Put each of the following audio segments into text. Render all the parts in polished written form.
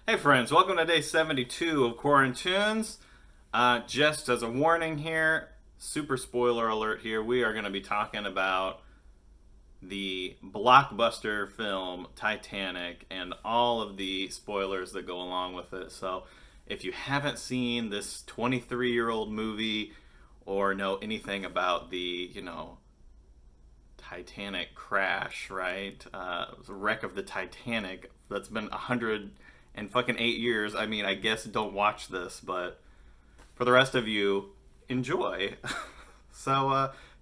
Hey friends, welcome to day 72 of QuaranTunes. Just as a warning here, super spoiler alert here, we are going to be talking about the blockbuster film Titanic and all of the spoilers that go along with it. So if you haven't seen this 23-year-old movie or know anything about the Titanic crash, right? The wreck of the Titanic that's been 108 years. I mean, I guess don't watch this, but for the rest of you, enjoy.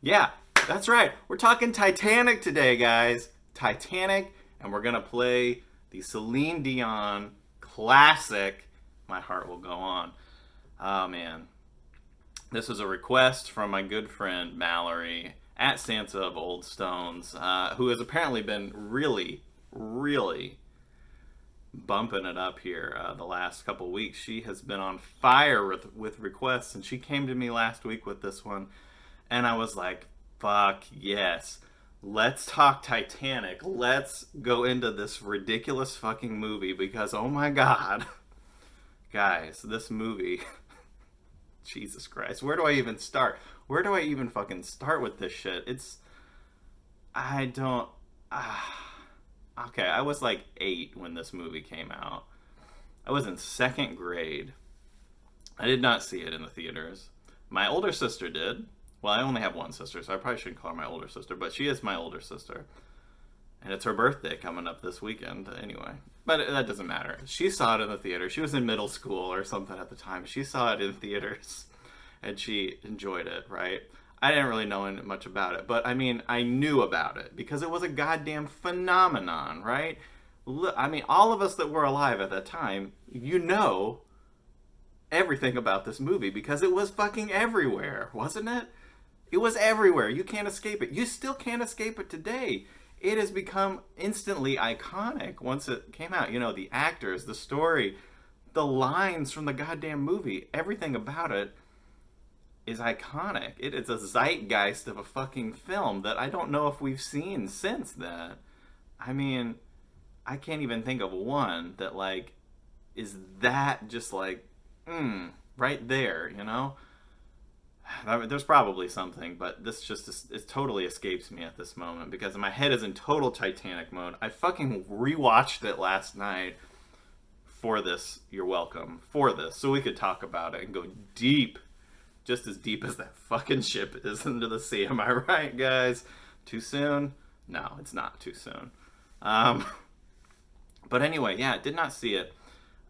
Yeah, that's right. We're talking Titanic today, guys. Titanic, and we're gonna play the Celine Dion classic. My Heart Will Go On. Oh man, this was a request from my good friend Mallory at Santa of Old Stones, who has apparently been really bumping it up here the last couple weeks. She has been on fire with requests, and she came to me last week with this one, and I was like, fuck yes. Let's talk Titanic. Let's go into this ridiculous fucking movie because, oh my god. Guys, this movie. Jesus Christ. Where do I even start? Where do I even fucking start with this shit? I don't. Okay, I was like 8 when this movie came out. I was in second grade. I did not see it in the theaters. My older sister did. Well, I only have one sister, so I probably shouldn't call her my older sister, but she is my older sister. And it's her birthday coming up this weekend anyway. But that doesn't matter. She saw it in the theater. She was in middle school or something at the time. She saw it in theaters and she enjoyed it, right? I didn't really know much about it, but I mean, I knew about it because it was a goddamn phenomenon, right? I mean, all of us that were alive at that time, you know everything about this movie because it was fucking everywhere, wasn't it? It was everywhere. You can't escape it. You still can't escape it today. It has become instantly iconic once it came out. You know, the actors, the story, the lines from the goddamn movie, everything about it is iconic. It is a zeitgeist of a fucking film that I don't know if we've seen since then. I mean, I can't even think of one that like is that just like right there, you know? I mean, there's probably something, but this just it totally escapes me at this moment because my head is in total Titanic mode. I fucking rewatched it last night for this. You're welcome for this, so we could talk about it and go deep, just as deep as that fucking ship is into the sea. Am I right, guys? Too soon? No, it's not too soon. But anyway, yeah, I did not see it.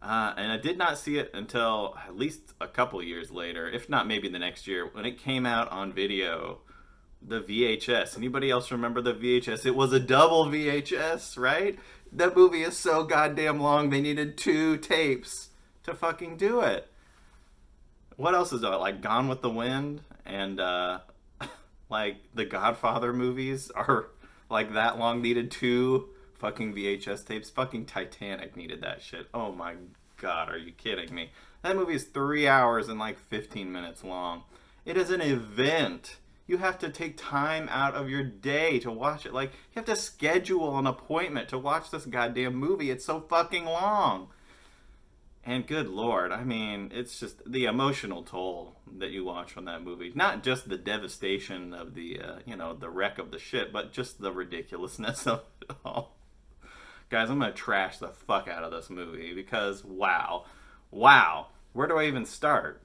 And I did not see it until at least a couple years later, if not maybe the next year, when it came out on video, the VHS. Anybody else remember the VHS? It was a double VHS, right? That movie is so goddamn long, they needed 2 tapes to fucking do it. What else is it? Like Gone with the Wind and like the Godfather movies are like that long, needed 2 fucking VHS tapes. Fucking Titanic needed that shit. Oh my god, are you kidding me? That movie is 3 hours and like 15 minutes long. It is an event. You have to take time out of your day to watch it. Like, you have to schedule an appointment to watch this goddamn movie. It's so fucking long. And good lord, I mean, it's just the emotional toll that you watch from that movie. Not just the devastation of the wreck of the ship, but just the ridiculousness of it all. Guys, I'm gonna trash the fuck out of this movie because wow, where do I even start?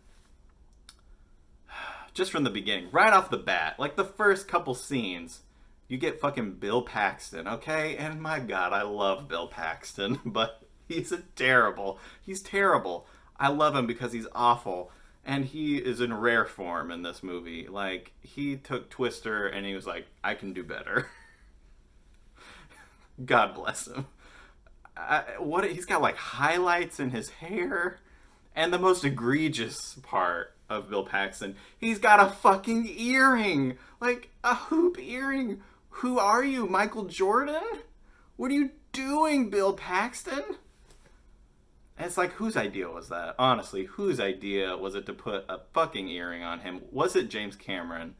Just from the beginning, right off the bat, like the first couple scenes, you get fucking Bill Paxton, okay? And my god, I love Bill Paxton, but he's terrible. He's terrible. I love him because he's awful, and he is in rare form in this movie. Like, he took Twister and he was like, I can do better. God bless him. He's got like highlights in his hair, and the most egregious part of Bill Paxton, he's got a fucking earring, like a hoop earring. Who are you, Michael Jordan? What are you doing, Bill Paxton? And it's like, whose idea was that? Honestly, whose idea was it to put a fucking earring on him? Was it James Cameron?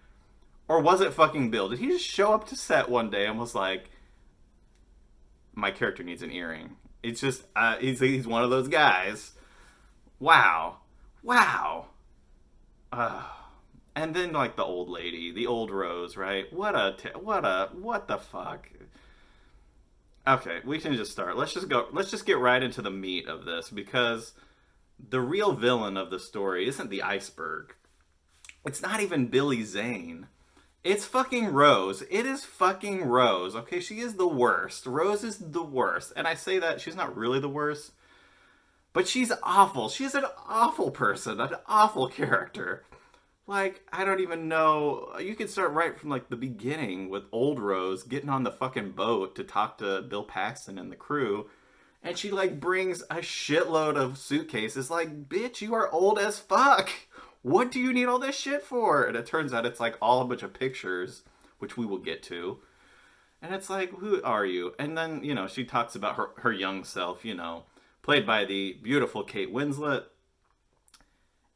Or was it fucking Bill? Did he just show up to set one day and was like, my character needs an earring? It's just he's one of those guys. Wow, wow. Uh, and then like the old lady, the old Rose, right? What the fuck? Okay, we can just start. Let's just go. Let's just get right into the meat of this because the real villain of the story isn't the iceberg. It's not even Billy Zane. It's fucking Rose. It is fucking Rose. Okay, she is the worst. Rose is the worst. And I say that she's not really the worst, but she's awful. She's an awful person, an awful character. Like, I don't even know. You could start right from like the beginning with old Rose getting on the fucking boat to talk to Bill Paxton and the crew. And she like brings a shitload of suitcases. Like, bitch, you are old as fuck. What do you need all this shit for? And it turns out it's like all a bunch of pictures, which we will get to. And it's like, who are you? And then, you know, she talks about her young self, you know, played by the beautiful Kate Winslet.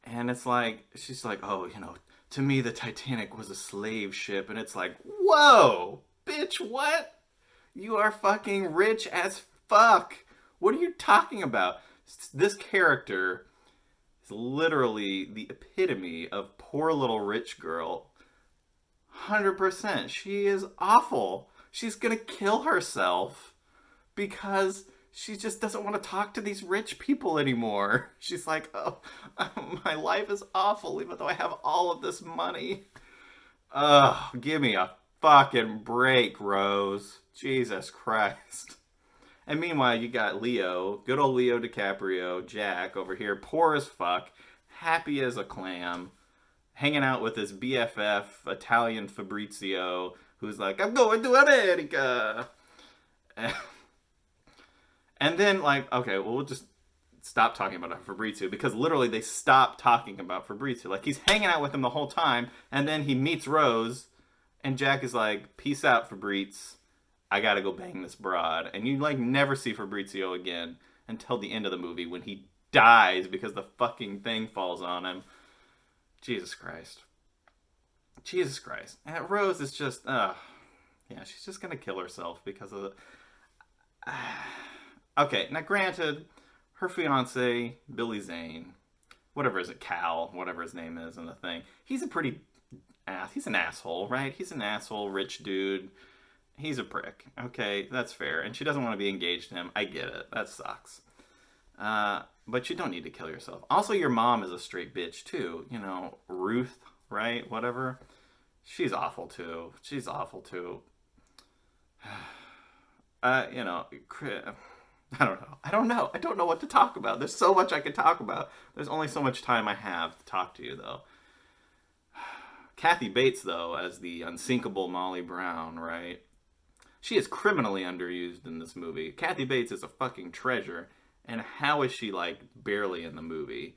And it's like, she's like, oh, you know, to me, the Titanic was a slave ship. And it's like, whoa, bitch, what? You are fucking rich as fuck. What are you talking about? This character is literally the epitome of poor little rich girl. 100%. She is awful. She's gonna kill herself because she just doesn't want to talk to these rich people anymore. She's like, oh, my life is awful even though I have all of this money. Ugh, give me a fucking break, Rose. Jesus Christ. And meanwhile, you got Leo, good old Leo DiCaprio, Jack over here, poor as fuck, happy as a clam, hanging out with his BFF, Italian Fabrizio, who's like, I'm going to America. And then, like, okay, well, we'll just stop talking about Fabrizio because literally they stop talking about Fabrizio. Like, he's hanging out with him the whole time, and then he meets Rose, and Jack is like, peace out, Fabrizio. I gotta go bang this broad. And you, like, never see Fabrizio again until the end of the movie when he dies because the fucking thing falls on him. Jesus Christ. Jesus Christ. And Rose is just, yeah, she's just gonna kill herself because of the... Okay, now granted, her fiance, Billy Zane, whatever is it, Cal, whatever his name is in the thing, he's an asshole, right? He's an asshole, rich dude. He's a prick. Okay, that's fair. And she doesn't want to be engaged to him. I get it. That sucks. But you don't need to kill yourself. Also, your mom is a straight bitch, too. You know, Ruth, right? Whatever. She's awful, too. She's awful, too. You know, I don't know. I don't know. I don't know what to talk about. There's so much I could talk about. There's only so much time I have to talk to you, though. Kathy Bates, though, as the unsinkable Molly Brown, right? She is criminally underused in this movie. Kathy Bates is a fucking treasure. And how is she, like, barely in the movie?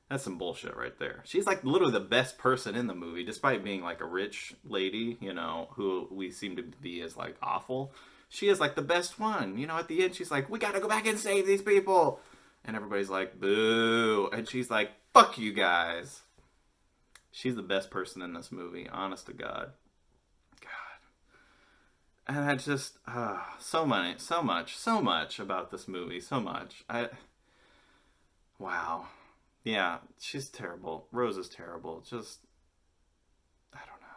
That's some bullshit right there. She's, like, literally the best person in the movie, despite being, like, a rich lady, you know, who we seem to be as, like, awful. She is, like, the best one. You know, at the end, she's like, we gotta go back and save these people. And everybody's like, boo. And she's like, fuck you guys. She's the best person in this movie, honest to God. And I just, so much about this movie, so much. Wow. Yeah, she's terrible. Rose is terrible. Just, I don't know.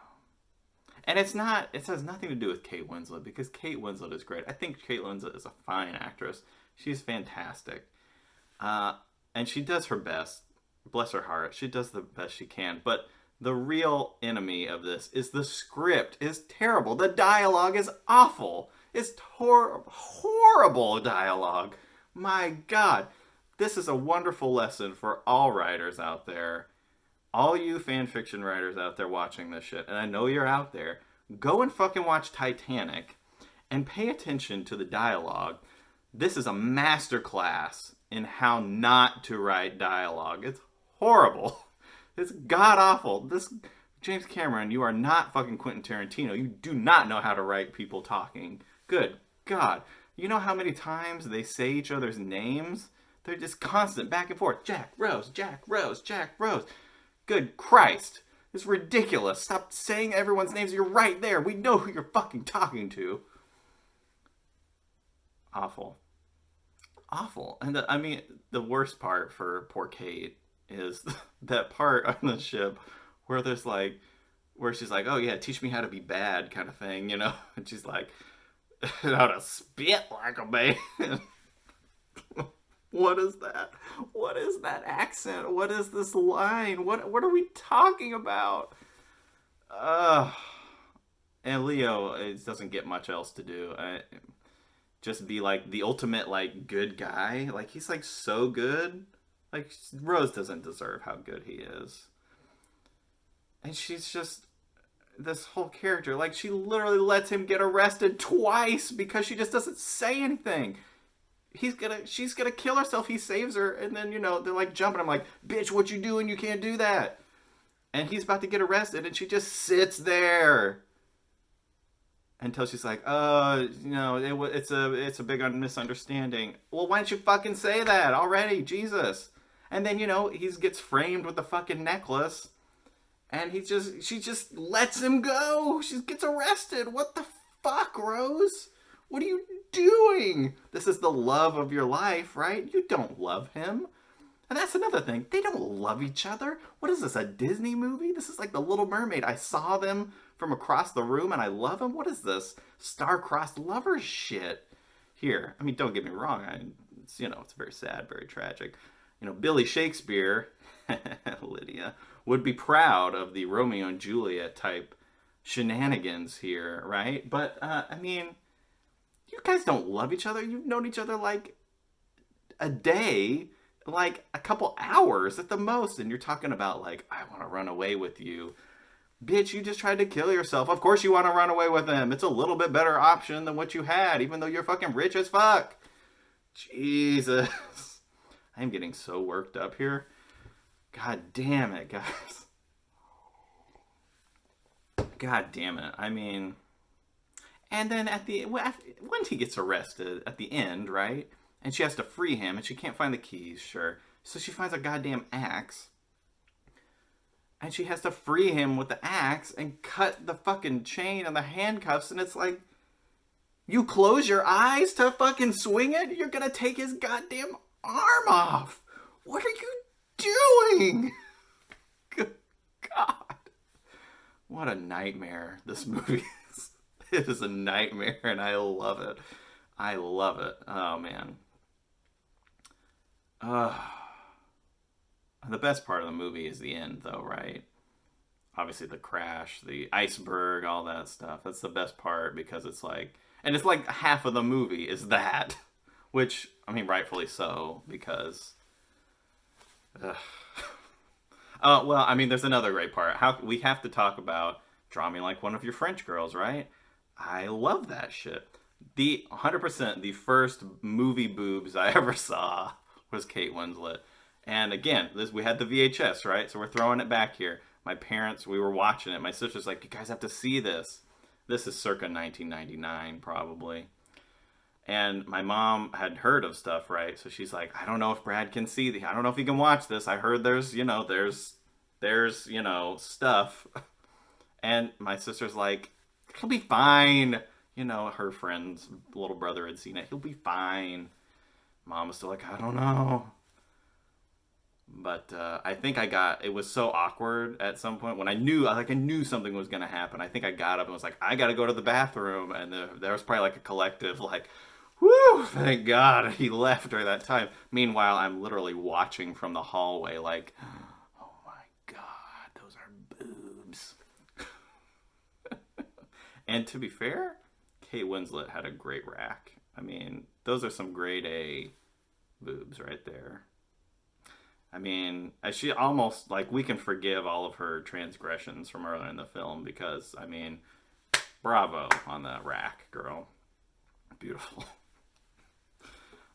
And it has nothing to do with Kate Winslet, because Kate Winslet is great. I think Kate Winslet is a fine actress. She's fantastic. And she does her best. Bless her heart. She does the best she can. But the real enemy of this is the script is terrible. The dialogue is awful. It's horrible dialogue. My God. This is a wonderful lesson for all writers out there. All you fan fiction writers out there watching this shit, and I know you're out there, go and fucking watch Titanic and pay attention to the dialogue. This is a masterclass in how not to write dialogue. It's horrible. It's god-awful. This, James Cameron, you are not fucking Quentin Tarantino. You do not know how to write people talking. Good God. You know how many times they say each other's names? They're just constant back and forth. Jack, Rose, Jack, Rose, Jack, Rose. Good Christ. It's ridiculous. Stop saying everyone's names. You're right there. We know who you're fucking talking to. Awful. awful. And I mean, the worst part for poor Kate is that part on the ship where there's like, where she's like, oh yeah, teach me how to be bad kind of thing, you know? And she's like, how to spit like a man. What is that? What is that accent? What is this line? What are we talking about? Uh, and Leo it doesn't get much else to do. Just be like the ultimate like good guy. Like he's like so good. Like Rose doesn't deserve how good he is. And she's just this whole character. Like she literally lets him get arrested twice because she just doesn't say anything. She's gonna kill herself. He saves her, and then they're like jumping. I'm like, bitch, what you doing? You can't do that. And he's about to get arrested, and she just sits there until she's like, it's a big misunderstanding. Well, why don't you fucking say that already, Jesus? And then he gets framed with the fucking necklace, and she just lets him go. She gets arrested. What the fuck, Rose? What are you doing? This is the love of your life, right? You don't love him. And that's another thing. They don't love each other. What is this, a Disney movie? This is like The Little Mermaid. I saw them from across the room and I love them. What is this? Star-crossed lovers shit here. I mean, don't get me wrong. It's very sad, very tragic. Billy Shakespeare, Lydia, would be proud of the Romeo and Juliet type shenanigans here, right? But, I mean, you guys don't love each other. You've known each other like a day, like a couple hours at the most, and you're talking about like, I want to run away with you. Bitch, you just tried to kill yourself. Of course you want to run away with him. It's a little bit better option than what you had, even though you're fucking rich as fuck. Jesus. I'm getting so worked up here. God damn it, guys. God damn it. I mean, and then when he gets arrested at the end, right? And she has to free him, and she can't find the keys, sure. So she finds a goddamn axe. And she has to free him with the axe and cut the fucking chain and the handcuffs. And it's like, you close your eyes to fucking swing it? You're gonna take his goddamn arm off. What are you doing? Good God. What a nightmare this movie is. It is a nightmare, and I love it. I love it. Oh, man. The best part of the movie is the end, though, right? Obviously, the crash, the iceberg, all that stuff. That's the best part because it's like... And it's like half of the movie is that. Which, I mean, rightfully so, because... well, I mean, there's another great part. We have to talk about Draw Me Like One of Your French Girls, right? I love that shit. 100% the first movie boobs I ever saw was Kate Winslet. And again, we had the VHS, right? So we're throwing it back here. My parents, we were watching it. My sister's like, you guys have to see this. This is circa 1999, probably. And my mom had heard of stuff, right? So she's like, I don't know if Brad can see I don't know if he can watch this. I heard there's stuff. And my sister's like, he'll be fine. Her friend's little brother had seen it. He'll be fine. Mom was still like, I don't know. But I think it was so awkward at some point when I knew something was going to happen. I think I got up and was like, I got to go to the bathroom. And there was probably like a collective like, whew, thank God he left during that time. Meanwhile, I'm literally watching from the hallway like, oh my God, those are boobs. And to be fair, Kate Winslet had a great rack. I mean, those are some grade A boobs right there. I mean, she almost, like, we can forgive all of her transgressions from earlier in the film because, I mean, bravo on that rack, girl. Beautiful.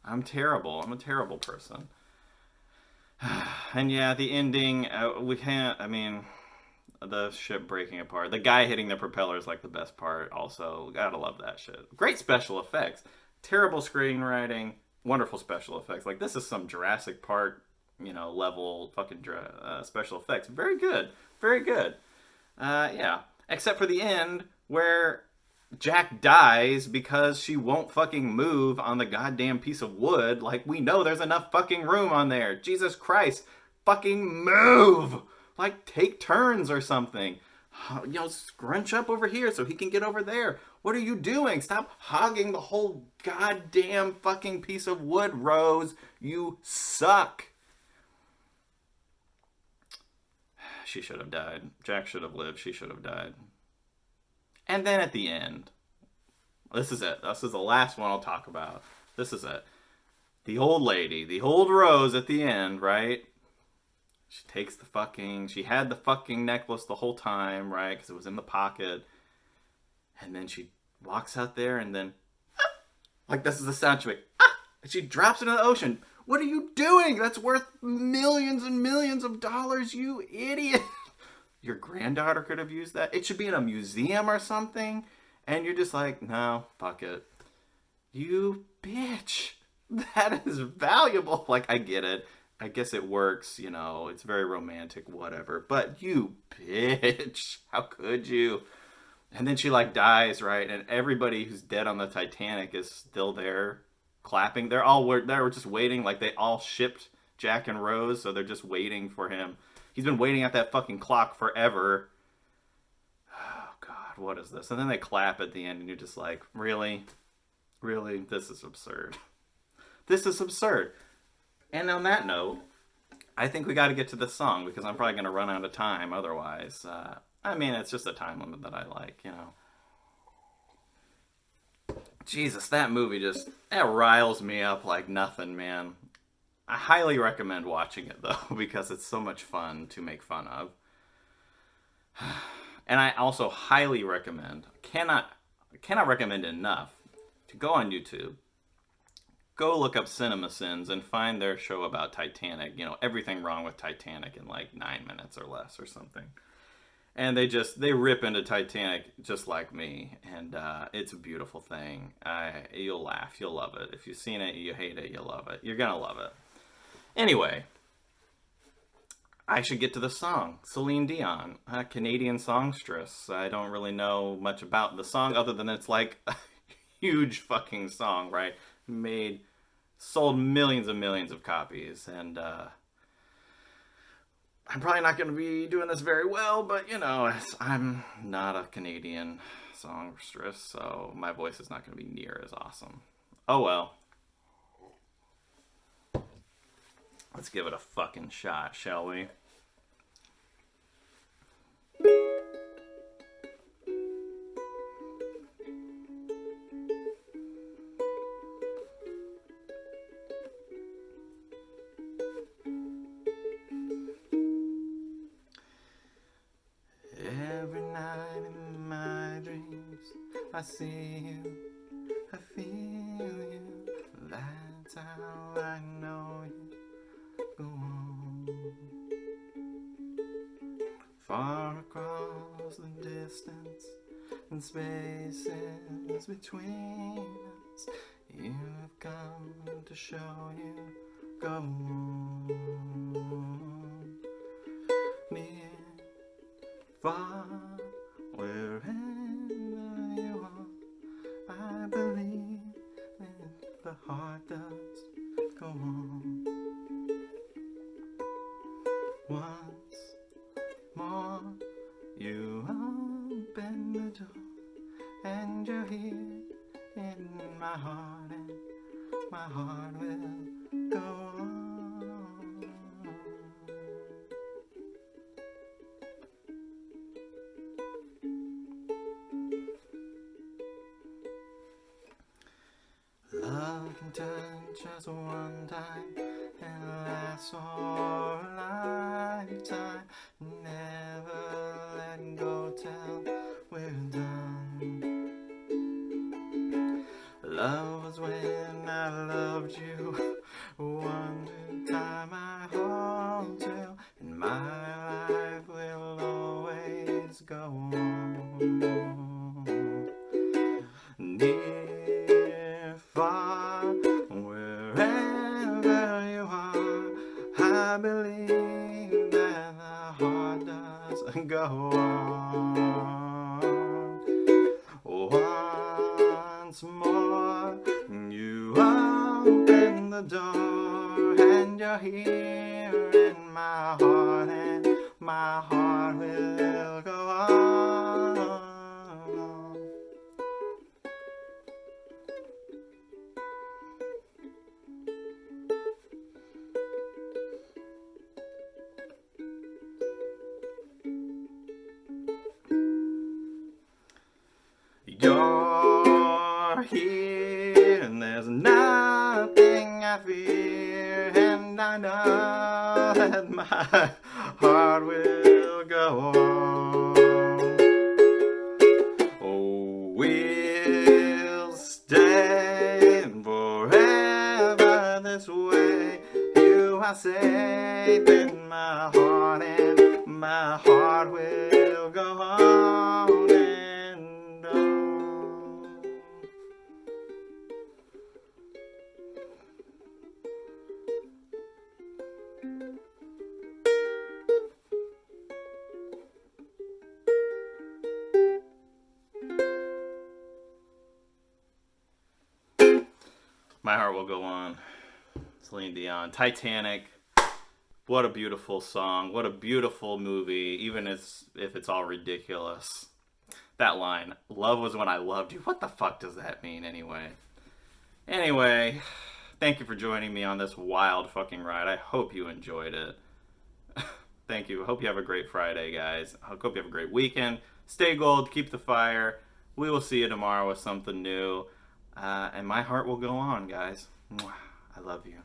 I'm terrible. I'm a terrible person. And yeah, the ending, we can't, I mean, the ship breaking apart. The guy hitting the propeller is like the best part also. Gotta love that shit. Great special effects. Terrible screenwriting. Wonderful special effects. Like, this is some Jurassic Park, level fucking special effects. Very good. Very good. Yeah. Except for the end where Jack dies because she won't fucking move on the goddamn piece of wood. Like, we know there's enough fucking room on there. Jesus Christ. Fucking move. Like, take turns or something. You know, scrunch up over here so he can get over there. What are you doing? Stop hogging the whole goddamn fucking piece of wood, Rose. You suck. She should have died. Jack should have lived. She should have died. And then at the end, this is it. This is the last one I'll talk about. This is it. The old lady, the old Rose at the end, right? She takes the fucking, she had the fucking necklace the whole time, right? Because it was in the pocket. And then she walks out there and then, like this is the sound she makes, and she drops it in the ocean. What are you doing? That's worth millions and millions of dollars, you idiot. Your granddaughter could have used that. It should be in a museum or something. And you're just like, no, fuck it. You bitch. That is valuable. Like, I get it. I guess it works, you know. It's very romantic, whatever. But you bitch. How could you? And then she, like, dies, right? And everybody who's dead on the Titanic is still there clapping. They were just waiting. Like, they all shipped Jack and Rose, so they're just waiting for him. He's been waiting at that fucking clock forever. Oh, God, what is this? And then they clap at the end, and you're just like, really? Really? This is absurd. This is absurd. And on that note, I think we got to get to this song, because I'm probably going to run out of time otherwise. I mean, it's just a time limit that I like, you know. Jesus, that movie just, that riles me up like nothing, man. I highly recommend watching it, though, because it's so much fun to make fun of. And I also highly recommend, cannot recommend enough, to go on YouTube, go look up Cinema Sins, and find their show about Titanic. You know, everything wrong with Titanic in like 9 minutes or less or something. And they rip into Titanic just like me. And it's a beautiful thing. You'll laugh. You'll love it. If you've seen it, you hate it, you'll love it. You're going to love it. Anyway, I should get to the song. Celine Dion, a Canadian songstress. I don't really know much about the song other than it's like a huge fucking song, right? Sold millions and millions of copies. And I'm probably not going to be doing this very well, but you know, I'm not a Canadian songstress, so my voice is not going to be near as awesome. Oh well. Let's give it a fucking shot, shall we? Every night in my dreams, I see you, I feel you. That's how I know you. Go on. Far across the distance and spaces between us, you've come to show you. Go on. Near, far, wherever you are, I believe that the heart does go on. Once more, you open the door, and you're here in my heart, and my heart will go on. Love can turn just one time and last for a lifetime. Never let go till we're done. Love was when I loved you. One time I hold you, and my life will always go on. Near, far, wherever you are, I believe that the heart does go on. the door and you're here in my heart, and my heart will go on. You're here and there's nothing I fear, and I know that my heart will go on. Oh, we'll stay forever this way. You are safe in my heart, and my heart will go on and on. My heart will go on. Celine Dion. Titanic. What a beautiful song. What a beautiful movie, even if it's all ridiculous. That line, love was when I loved you. What the fuck does that mean anyway? Anyway, thank you for joining me on this wild fucking ride. I hope you enjoyed it. Thank you. I hope you have a great Friday, guys. I hope you have a great weekend. Stay gold. Keep the fire. We will see you tomorrow with something new. And my heart will go on, guys. I love you.